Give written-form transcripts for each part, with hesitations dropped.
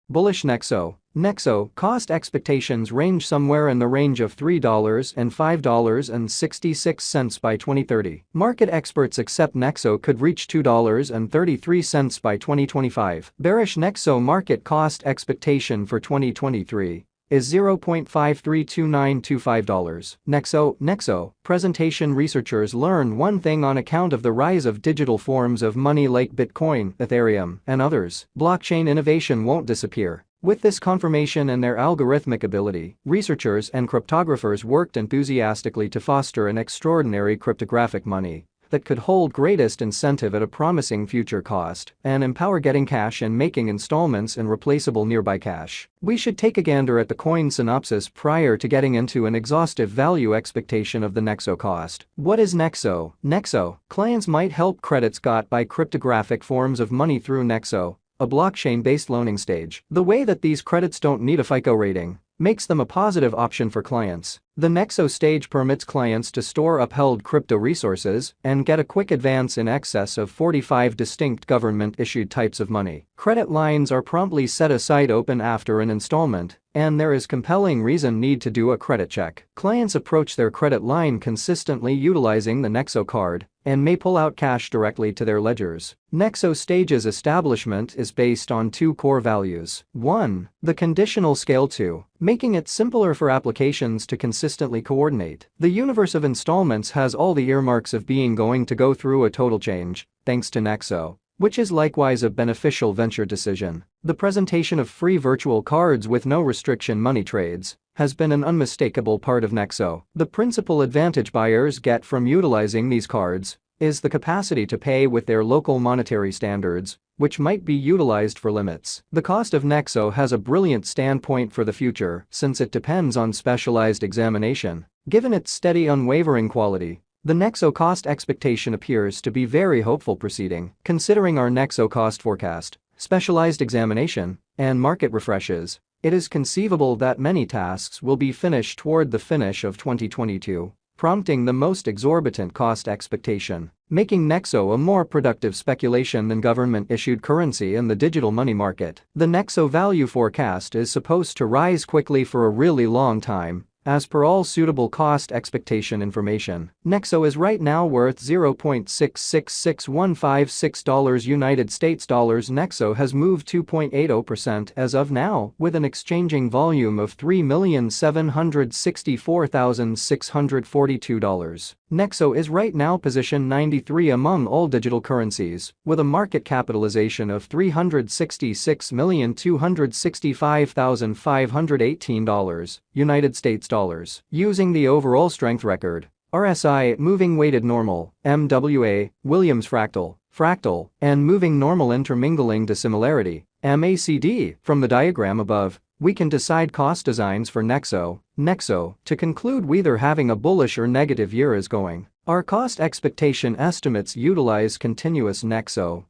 Bullish Nexo. Nexo cost expectations range somewhere in the range of $3 and $5.66 by 2030. Market experts accept Nexo could reach $2.33 by 2025. Bearish Nexo market cost expectation for 2023 is $0.532925. Nexo presentation. Researchers learn one thing on account of the rise of digital forms of money like Bitcoin, Ethereum, and others. Blockchain innovation won't disappear. With this confirmation and their algorithmic ability, researchers and cryptographers worked enthusiastically to foster an extraordinary cryptographic money that could hold greatest incentive at a promising future cost and empower getting cash and making installments and replaceable nearby cash. We should take a gander at the coin synopsis prior to getting into an exhaustive value expectation of the Nexo cost. What is Nexo? Nexo clients might help credits got by cryptographic forms of money through Nexo, a blockchain-based loaning stage. The way that these credits don't need a FICO rating makes them a positive option for clients. The Nexo stage permits clients to store upheld crypto resources and get a quick advance in excess of 45 distinct government-issued types of money. Credit lines are promptly set aside open after an installment, and there is compelling reason need to do a credit check. Clients approach their credit line consistently utilizing the Nexo card and may pull out cash directly to their ledgers. Nexo stage's establishment is based on two core values. 1. The conditional scale. 2. Making it simpler for applications to consistently coordinate. The universe of installments has all the earmarks of being going to go through a total change, thanks to Nexo, which is likewise a beneficial venture decision. The presentation of free virtual cards with no restriction money trades has been an unmistakable part of Nexo. The principal advantage buyers get from utilizing these cards is the capacity to pay with their local monetary standards, which might be utilized for limits. The cost of Nexo has a brilliant standpoint for the future since it depends on specialized examination. Given its steady, unwavering quality, the Nexo cost expectation appears to be very hopeful proceeding. Considering our Nexo cost forecast, specialized examination, and market refreshes, it is conceivable that many tasks will be finished toward the finish of 2022, prompting the most exorbitant cost expectation, making Nexo a more productive speculation than government-issued currency in the digital money market. The Nexo value forecast is supposed to rise quickly for a really long time, as per all suitable cost expectation information. Nexo is right now worth $0.666156 United States dollars. Nexo has moved 2.80% as of now, with an exchanging volume of $3,764,642. Nexo is right now position 93 among all digital currencies, with a market capitalization of $366,265,518 United States dollars. Using the overall strength record, RSI, moving weighted normal, MWA, Williams fractal, and moving normal intermingling dissimilarity, MACD, from the diagram above, we can decide cost designs for Nexo. To conclude, whether having a bullish or negative year is going. Our cost expectation estimates utilize continuous Nexo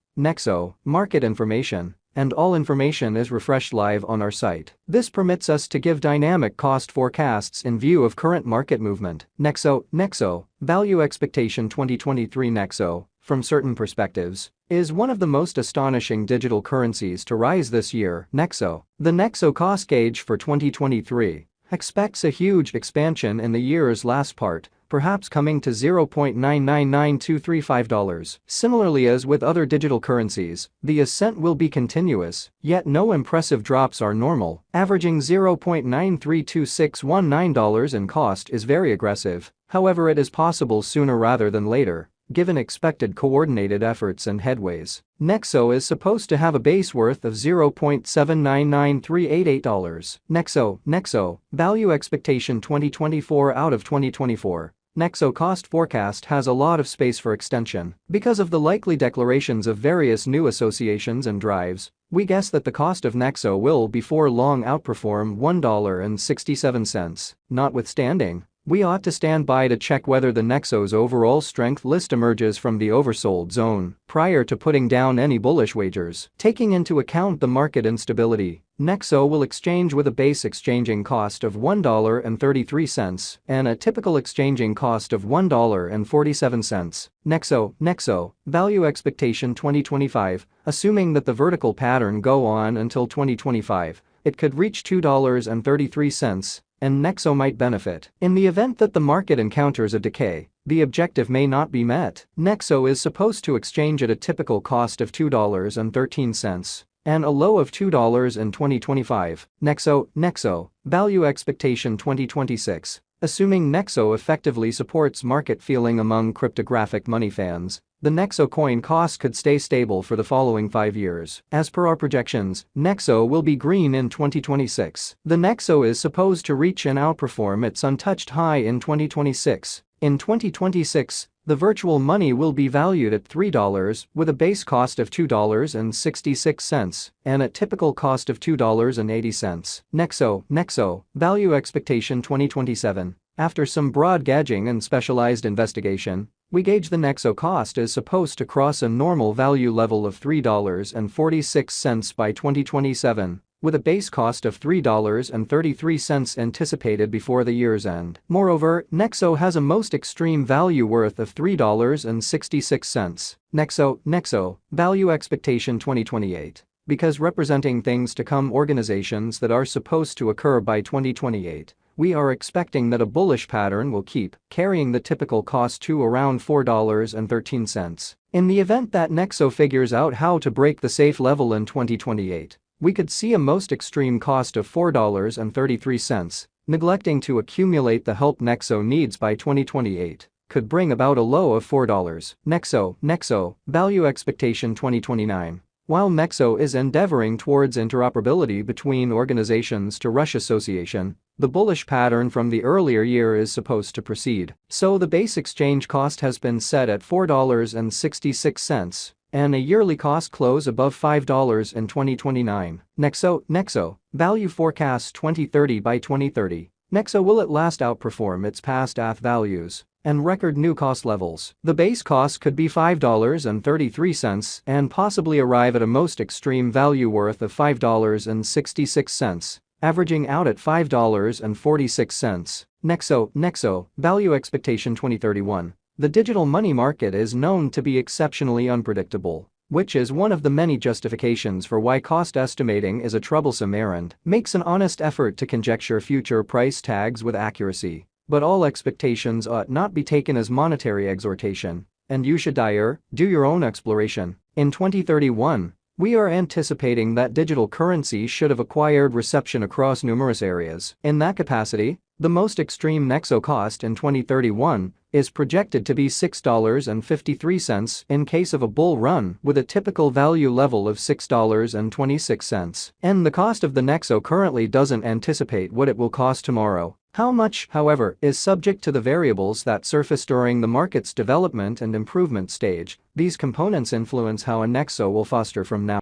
market information, and all information is refreshed live on our site. This permits us to give dynamic cost forecasts in view of current market movement. Nexo value expectation 2023. Nexo, from certain perspectives, is one of the most astonishing digital currencies to rise this year. The Nexo cost gauge for 2023 expects a huge expansion in the year's last part, perhaps coming to $0.999235. Similarly, as with other digital currencies, the ascent will be continuous, yet no impressive drops are normal. Averaging $0.932619 in cost is very aggressive, however it is possible sooner rather than later, given expected coordinated efforts and headways. Nexo is supposed to have a base worth of $0.799388. Nexo value expectation 2024 out of 2024. Nexo cost forecast has a lot of space for extension. Because of the likely declarations of various new associations and drives, we guess that the cost of Nexo will before long outperform $1.67. Notwithstanding, We ought to stand by to check whether the Nexo's overall strength list emerges from the oversold zone prior to putting down any bullish wagers. Taking into account the market instability, Nexo will exchange with a base exchanging cost of $1.33 and a typical exchanging cost of $1.47. Nexo, value expectation 2025, assuming that the vertical pattern go on until 2025, it could reach $2.33, and Nexo might benefit. In the event that the market encounters a decay, the objective may not be met. Nexo is supposed to exchange at a typical cost of $2.13 and a low of $2 in 2025. Nexo, value expectation 2026. Assuming Nexo effectively supports market feeling among cryptographic money fans, the Nexo coin cost could stay stable for the following 5 years. As per our projections, Nexo will be green in 2026. The Nexo is supposed to reach and outperform its untouched high in 2026. In 2026, the virtual money will be valued at $3 with a base cost of $2.66 and a typical cost of $2.80. Nexo, value expectation 2027. After some broad gauging and specialized investigation, we gauge the Nexo cost is supposed to cross a normal value level of $3.46 by 2027, with a base cost of $3.33 anticipated before the year's end. Moreover, Nexo has a most extreme value worth of $3.66. Nexo, value expectation 2028. Because representing things to come organizations that are supposed to occur by 2028, we are expecting that a bullish pattern will keep carrying the typical cost to around $4.13. In the event that Nexo figures out how to break the safe level in 2028, we could see a most extreme cost of $4.33, neglecting to accumulate the help Nexo needs by 2028, could bring about a low of $4. Nexo, value expectation 2029. While Nexo is endeavoring towards interoperability between organizations to Rush Association, the bullish pattern from the earlier year is supposed to proceed. So the base exchange cost has been set at $4.66 and a yearly cost close above $5 in 2029. Nexo, value forecast 2030 by 2030. Nexo will at last outperform its past ATH values and record new cost levels. The base cost could be $5.33 and possibly arrive at a most extreme value worth of $5.66, averaging out at $5.46. Nexo, value expectation 2031. The digital money market is known to be exceptionally unpredictable, which is one of the many justifications for why cost estimating is a troublesome errand. Makes an honest effort to conjecture future price tags with accuracy, but all expectations ought not be taken as monetary exhortation, and you should do your own exploration. In 2031, we are anticipating that digital currency should have acquired reception across numerous areas. In that capacity, the most extreme Nexo cost in 2031 is projected to be $6.53 in case of a bull run, with a typical value level of $6.26. And the cost of the Nexo currently doesn't anticipate what it will cost tomorrow. How much, however, is subject to the variables that surface during the market's development and improvement stage. These components influence how a Nexo will foster from now